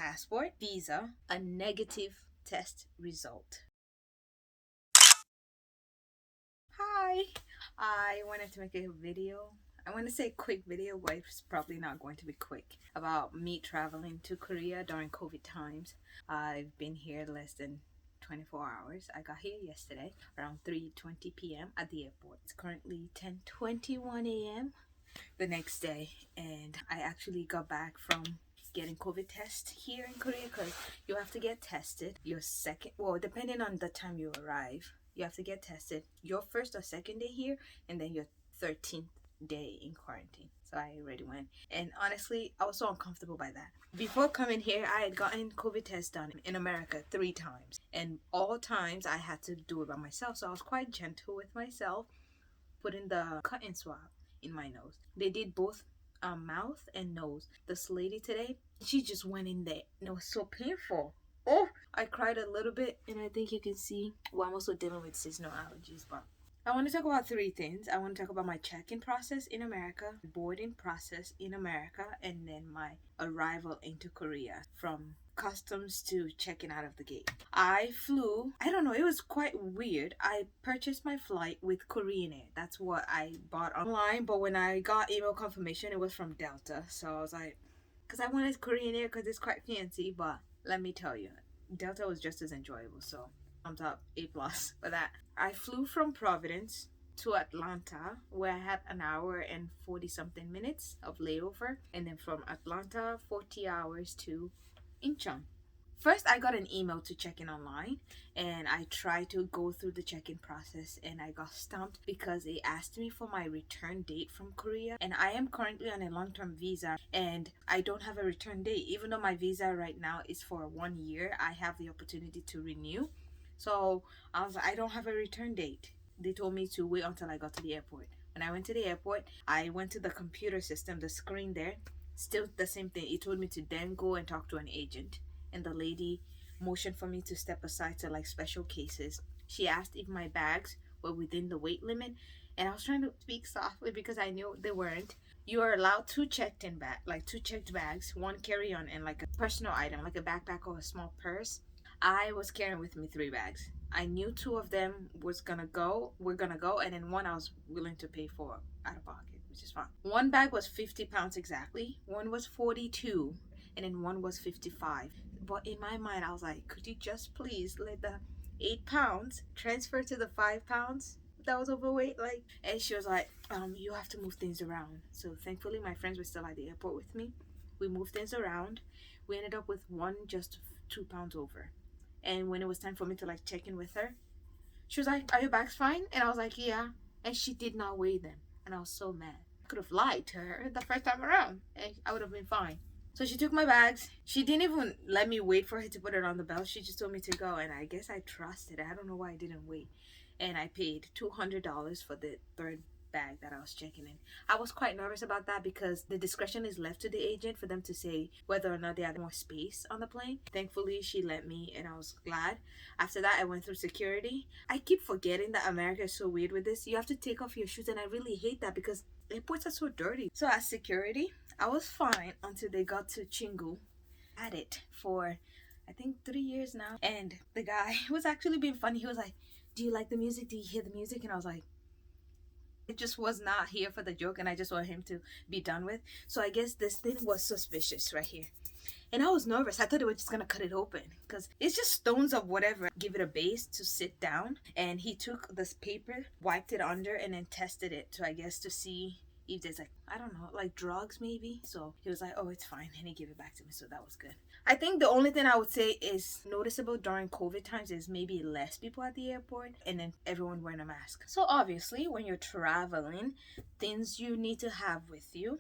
passport, visa, a negative test result. Hi, I wanted to make a video. I want to say quick video, but it's probably not going to be quick, about me traveling to Korea during COVID times. I've been here less than 24 hours. I got here yesterday around 3:20 p.m. at the airport. It's currently 10:21 a.m. the next day, and I actually got back from getting COVID test here in Korea, because you have to get tested your second, well, depending on the time you arrive, you have to get tested your first or second day here, and then your 13th day in quarantine. So I already went, and honestly, I was so uncomfortable by that. Before coming here, I had gotten COVID test done in America 3 times, and all times I had to do it by myself. So I was quite gentle with myself, putting the cotton swab in my nose. They did both mouth and nose. This lady today, she just went in there, and it was so painful. Oh, I cried a little bit, and I think you can see, well, I'm also dealing with seasonal allergies. But I want to talk about 3 things. I want to talk about my check-in process in America, boarding process in America, and then my arrival into Korea, from customs to checking out of the gate. I flew, I don't know, it was quite weird. I purchased my flight with Korean Air. That's what I bought online, but when I got email confirmation, it was from Delta. So I was like, because I wanted Korean Air because it's quite fancy, but let me tell you, Delta was just as enjoyable. So thumbs up, A+ for that. I flew from Providence to Atlanta, where I had an hour and 40 something minutes of layover, and then from Atlanta 40 hours to Incheon. First, I got an email to check in online, and I tried to go through the check-in process, and I got stumped because they asked me for my return date from Korea, and I am currently on a long-term visa, and I don't have a return date. Even though my visa right now is for 1 year, I have the opportunity to renew. So I was like, I don't have a return date. They told me to wait until I got to the airport. When I went to the airport, I went to the computer system, the screen there, still the same thing. It told me to then go and talk to an agent, and the lady motioned for me to step aside to like special cases. She asked if my bags were within the weight limit, and I was trying to speak softly because I knew they weren't. You are allowed 2 checked-in bag, like 2 checked bags, 1 carry-on, and like a personal item, like a backpack or a small purse. I was carrying with me 3 bags. I knew 2 of them were gonna go, and then 1 I was willing to pay for out of pocket, which is fine. 1 bag was 50 pounds exactly, 1 was 42, and then 1 was 55. But in my mind, I was like, could you just please let the 8 pounds transfer to the 5 pounds that was overweight? Like, and she was like, you have to move things around. So thankfully, my friends were still at the airport with me. We moved things around. We ended up with 1 just 2 pounds over. And when it was time for me to like check in with her, she was like, are your bags fine? And I was like, yeah. And she did not weigh them, and I was so mad. I could have lied to her the first time around, and I would have been fine. So she took my bags. She didn't even let me wait for her to put it on the belt. She just told me to go, and I guess I trusted. I don't know why I didn't wait. And I paid $200 for the 3rd bag that I was checking in. I was quite nervous about that because the discretion is left to the agent for them to say whether or not they had more space on the plane. Thankfully, she let me, and I was glad. After that, I went through security. I keep forgetting that America is so weird with this. You have to take off your shoes, and I really hate that because airports are so dirty. So at security, I was fine until they got to Chingu. At it for, I think, 3 years now. And the guy was actually being funny. He was like, do you like the music? Do you hear the music? And I was like, it just was not here for the joke, and I just want him to be done with. So I guess this thing was suspicious right here. And I was nervous. I thought they were just gonna cut it open because it's just stones of whatever. Give it a base to sit down. And he took this paper, wiped it under, and then tested it to, I guess, to see if there's like, I don't know, like drugs maybe. So he was like, oh, it's fine. And he gave it back to me. So that was good. I think the only thing I would say is noticeable during COVID times is maybe less people at the airport, and then everyone wearing a mask. So obviously, when you're traveling, things you need to have with you: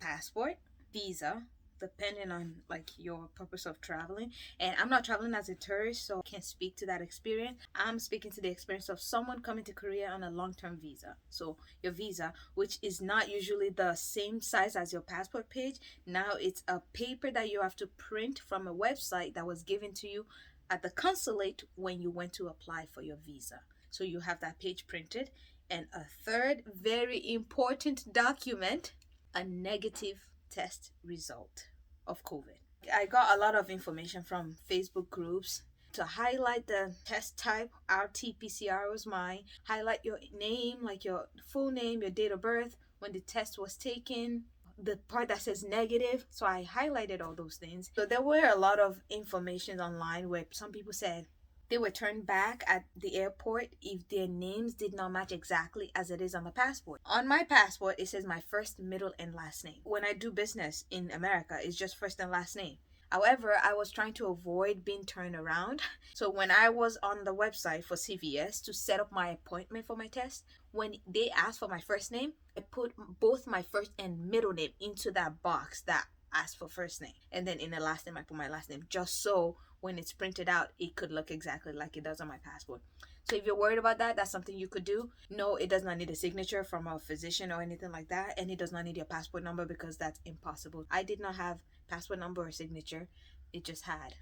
passport, visa, depending on like your purpose of traveling. And I'm not traveling as a tourist, so I can't speak to that experience. I'm speaking to the experience of someone coming to Korea on a long-term visa. So your visa, which is not usually the same size as your passport page, now it's a paper that you have to print from a website that was given to you at the consulate when you went to apply for your visa. So you have that page printed. And a third very important document: a negative test result of COVID. I got a lot of information from Facebook groups to highlight the test type. RT-PCR was mine. Highlight your name, like your full name, your date of birth, when the test was taken, the part that says negative. So I highlighted all those things. So there were a lot of information online where some people said they were turned back at the airport if their names did not match exactly as it is on the passport. On my passport, it says my first, middle, and last name. When I do business in America, it's just first and last name. However, I was trying to avoid being turned around. So when I was on the website for CVS to set up my appointment for my test, when they asked for my first name, I put both my first and middle name into that box that asked for first name. And then in the last name, I put my last name, just so when it's printed out, it could look exactly like it does on my passport. So if you're worried about that, that's something you could do. No, it does not need a signature from a physician or anything like that. And it does not need your passport number because that's impossible. I did not have passport number or signature. It just had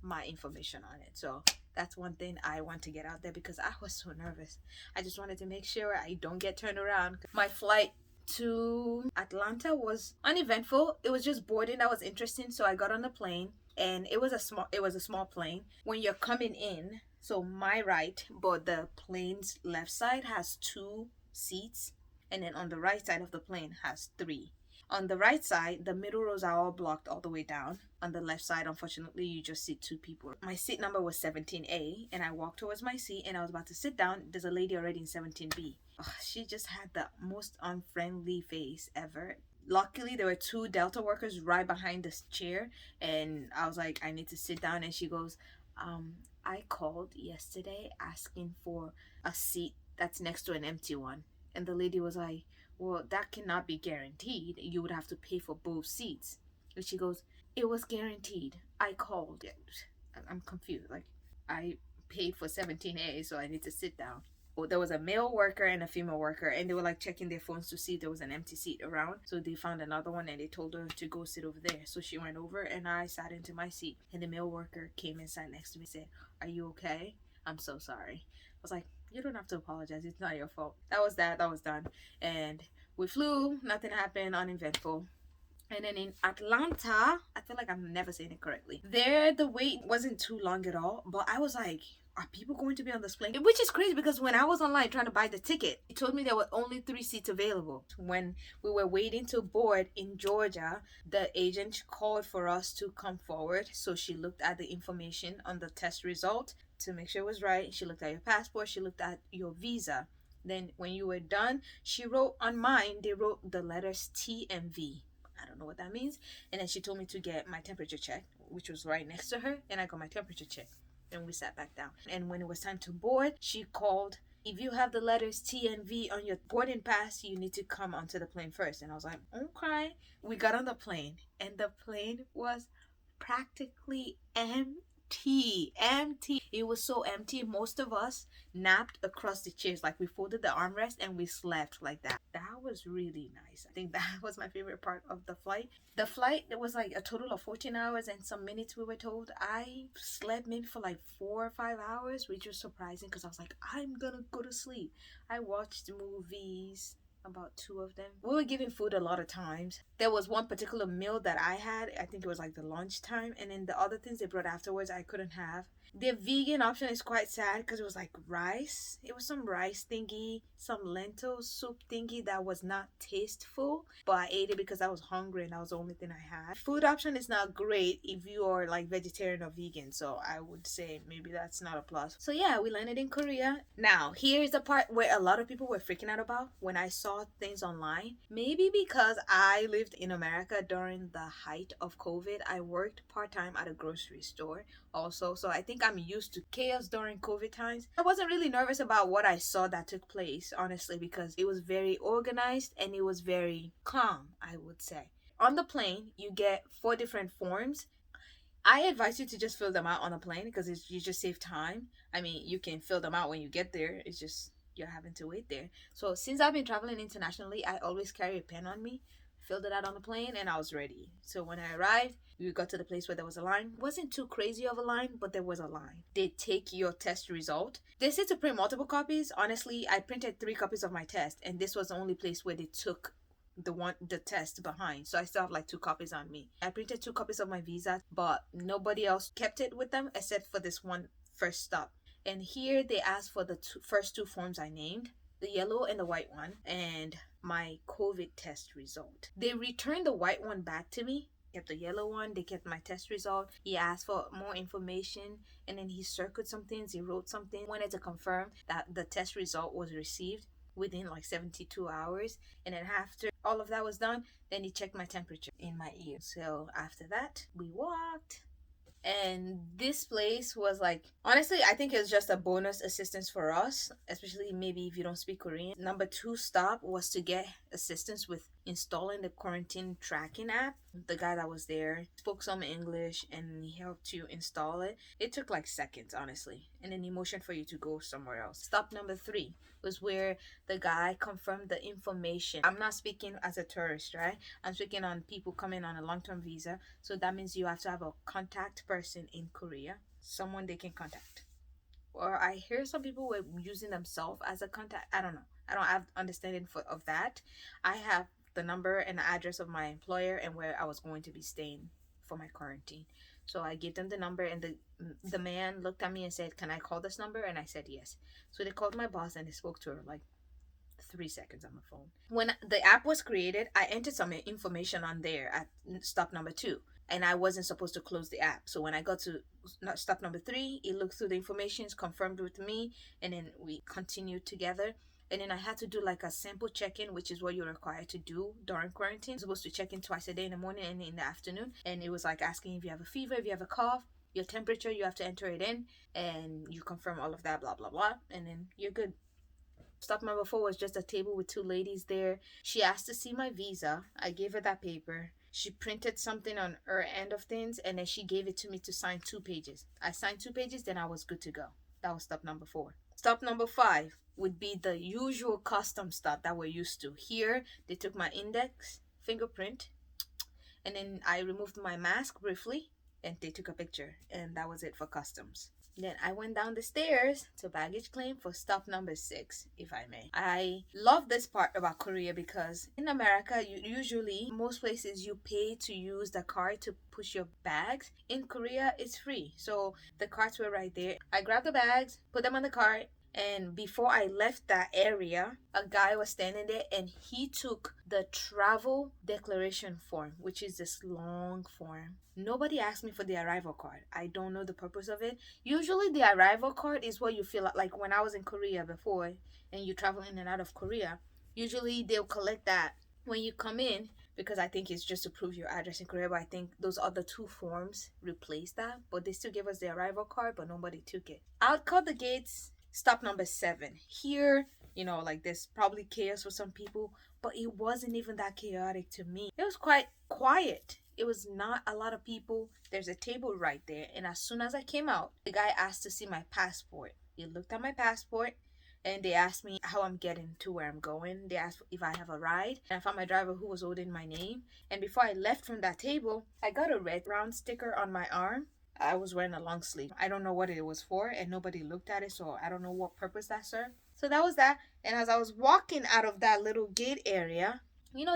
my information on it. So that's one thing I want to get out there because I was so nervous. I just wanted to make sure I don't get turned around. My flight to Atlanta was uneventful. It was just boarding that was interesting. So I got on the plane and it was a small plane. When you're coming in, so my right, but the plane's left side has 2 seats, and then on the right side of the plane has 3. On the right side, the middle rows are all blocked all the way down. On the left side, unfortunately, you just see 2 people. My seat number was 17A, and I walked towards my seat, and I was about to sit down. There's a lady already in 17B. Ugh, she just had the most unfriendly face ever. Luckily, there were 2 Delta workers right behind this chair, and I was like, I need to sit down. And she goes, I called yesterday asking for a seat that's next to an empty one. And the lady was like, well, that cannot be guaranteed. You would have to pay for both seats. And she goes, it was guaranteed. I called. I'm confused. Like, I paid for 17A, so I need to sit down. Well, there was a male worker and a female worker, and they were like checking their phones to see if there was an empty seat around. So they found another one, and they told her to go sit over there. So she went over, and I sat into my seat. And the male worker came and sat next to me and said, are you okay? I'm so sorry. I was like, you don't have to apologize. It's not your fault. That was that. That was done. And we flew. Nothing happened. Uneventful. And then in Atlanta, I feel like I'm never saying it correctly. There, the wait wasn't too long at all. But I was like, are people going to be on this plane? Which is crazy because when I was online trying to buy the ticket, it told me there were only 3 seats available. When we were waiting to board in Georgia, the agent called for us to come forward. So she looked at the information on the test result to make sure it was right. She looked at your passport. She looked at your visa. Then when you were done, she wrote on mine, they wrote the letters T and V. I don't know what that means. And then she told me to get my temperature checked, which was right next to her. And I got my temperature checked. And we sat back down. And when it was time to board, she called, if you have the letters T and V on your boarding pass, you need to come onto the plane first. And I was like, okay. We got on the plane, and the plane was practically empty. It was so empty. Most of us napped across the chairs. Like, we folded the armrest and we slept like that. That was really nice. I think that was my favorite part of the flight. The flight, it was like a total of 14 hours and some minutes, we were told. I slept maybe for like 4 or 5 hours, which was surprising because I was like, I'm gonna go to sleep. I watched movies, about 2 of them. We were given food a lot of times. There was one particular meal that I had. I think it was like the lunchtime. And then the other things they brought afterwards, I couldn't have. The vegan option is quite sad because it was like rice. It was some rice thingy, some lentil soup thingy that was not tasteful. But I ate it because I was hungry and that was the only thing I had. Food option is not great if you are like vegetarian or vegan. So I would say maybe that's not a plus. So yeah, we landed in Korea. Now, here's the part where a lot of people were freaking out about when I saw things online. Maybe because I lived in America during the height of COVID. I worked part-time at a grocery store also, so I think I'm used to chaos during COVID times. I wasn't really nervous about what I saw that took place, honestly, because it was very organized and it was very calm, I would say. On the plane, you get 4 different forms. I advise you to just fill them out on a plane because you just save time. I mean, you can fill them out when you get there. It's just you're having to wait there. So since I've been traveling internationally, I always carry a pen on me. Filled it out on the plane and I was ready. So when I arrived, we got to the place where there was a line. Wasn't too crazy of a line, but there was a line. They take your test result. They said to print multiple copies. Honestly, I printed 3 copies of my test, and this was the only place where they took the test behind. So I still have like 2 copies on me. I printed 2 copies of my visa, but nobody else kept it with them except for this one first stop. And here they asked for the first 2 forms I named, the yellow and the white one, and my COVID test result. They returned the white one back to me, kept the yellow one, they kept my test result. He asked for more information, and then he circled some things, he wrote something, wanted to confirm that the test result was received within like 72 hours. And then after all of that was done, then he checked my temperature in my ear. So after that, we walked. And this place was like, honestly, I think it's just a bonus assistance for us, especially maybe if you don't speak Korean. Number 2 stop was to get assistance with installing the quarantine tracking app. The guy that was there spoke some English and he helped you install it. It took like seconds, honestly, and then he motioned for you to go somewhere else. Stop number 3 was where the guy confirmed the information. I'm not speaking as a tourist, right? I'm speaking on people coming on a long-term visa. So that means you have to have a contact person in Korea, someone they can contact. Or I hear some people were using themselves as a contact. I don't know. I don't have understanding of that. I have the number and the address of my employer and where I was going to be staying for my quarantine. So I gave them the number, and the man looked at me and said, "Can I call this number?" And I said yes. So they called my boss and they spoke to her like 3 seconds on the phone. When the app was created, I entered some information on there at stop number 2, and I wasn't supposed to close the app. So when I got to stop number 3, it looked through the information, confirmed with me, and then we continued together. And then I had to do like a sample check-in, which is what you're required to do during quarantine. You're supposed to check in twice a day, in the morning and in the afternoon. And it was like asking if you have a fever, if you have a cough, your temperature, you have to enter it in, and you confirm all of that, blah blah blah, and then you're good. Stop number 4 was just a table with 2 ladies there. She asked to see my visa. I gave her that paper. She printed something on her end of things, and then she gave it to me to sign 2 pages. I signed 2 pages, then I was good to go. That was stop number 4. Stop number 5 would be the usual custom stuff that we're used to. Here, they took my index, fingerprint, and then I removed my mask briefly, and they took a picture, and that was it for customs. Then I went down the stairs to baggage claim for stop number 6, if I may. I love this part about Korea because in America, usually, most places you pay to use the card to push your bags. In Korea, it's free. So the carts were right there. I grabbed the bags, put them on the cart, and before I left that area, a guy was standing there and he took the travel declaration form, which is this long form. Nobody asked me for the arrival card. I don't know the purpose of it. Usually the arrival card is what you fill out, like when I was in Korea before and you travel in and out of Korea. Usually they'll collect that when you come in, because I think it's just to prove your address in Korea. But I think those other 2 forms replaced that. But they still gave us the arrival card, but nobody took it. Out the gates. Stop number 7. Here, like there's probably chaos for some people, but it wasn't even that chaotic to me. It was quite quiet. It was not a lot of people. There's a table right there, and as soon as I came out, the guy asked to see my passport. He looked at my passport, and they asked me how I'm getting to where I'm going. They asked if I have a ride, and I found my driver who was holding my name. And before I left from that table, I got a red round sticker on my arm. I was wearing a long sleeve. I don't know what it was for, and nobody looked at it, so I don't know what purpose that served. So that was that. And as I was walking out of that little gate area,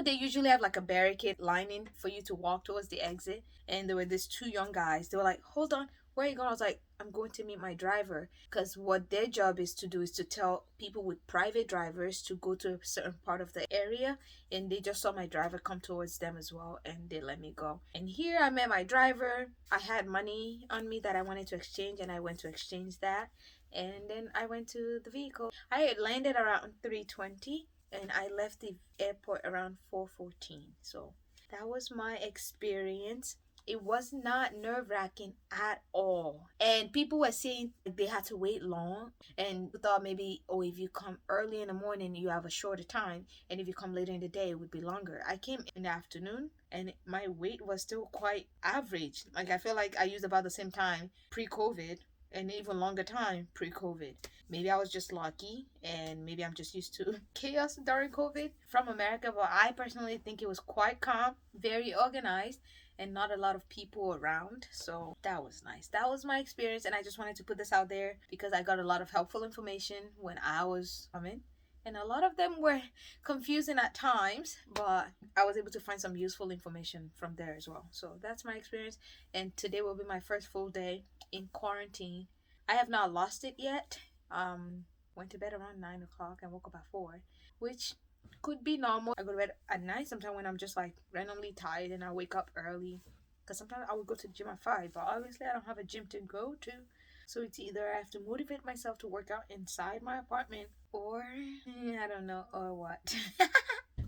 they usually have like a barricade lining for you to walk towards the exit. And there were these 2 young guys. They were like, "Hold on, where are you going?" I was like, "I'm going to meet my driver." Because what their job is to do is to tell people with private drivers to go to a certain part of the area. And they just saw my driver come towards them as well, and they let me go. And here I met my driver. I had money on me that I wanted to exchange, and I went to exchange that. And then I went to the vehicle. I had landed around 3:20, and I left the airport around 4:14. So that was my experience. It was not nerve-wracking at all. And people were saying they had to wait long, and thought maybe, oh, if you come early in the morning, you have a shorter time, and if you come later in the day, it would be longer. I came in the afternoon, and my wait was still quite average. Like, I feel like I used about the same time pre-COVID, and even longer time pre-COVID. Maybe I was just lucky, and maybe I'm just used to chaos during COVID from America, but I personally think it was quite calm, very organized, and not a lot of people around. So that was nice. That was my experience, and I just wanted to put this out there because I got a lot of helpful information when I was coming, and a lot of them were confusing at times, but I was able to find some useful information from there as well. So that's my experience, and today will be my first full day in quarantine. I have not lost it yet. Went to bed around 9 o'clock and woke up at 4, which could be normal. I go to bed at night sometimes when I'm just like randomly tired and I wake up early. Because sometimes I would go to the gym at 5, but obviously I don't have a gym to go to. So it's either I have to motivate myself to work out inside my apartment, or I don't know, or what.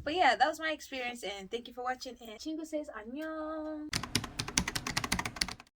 But yeah, that was my experience, and thank you for watching. And Chingu says, 안녕.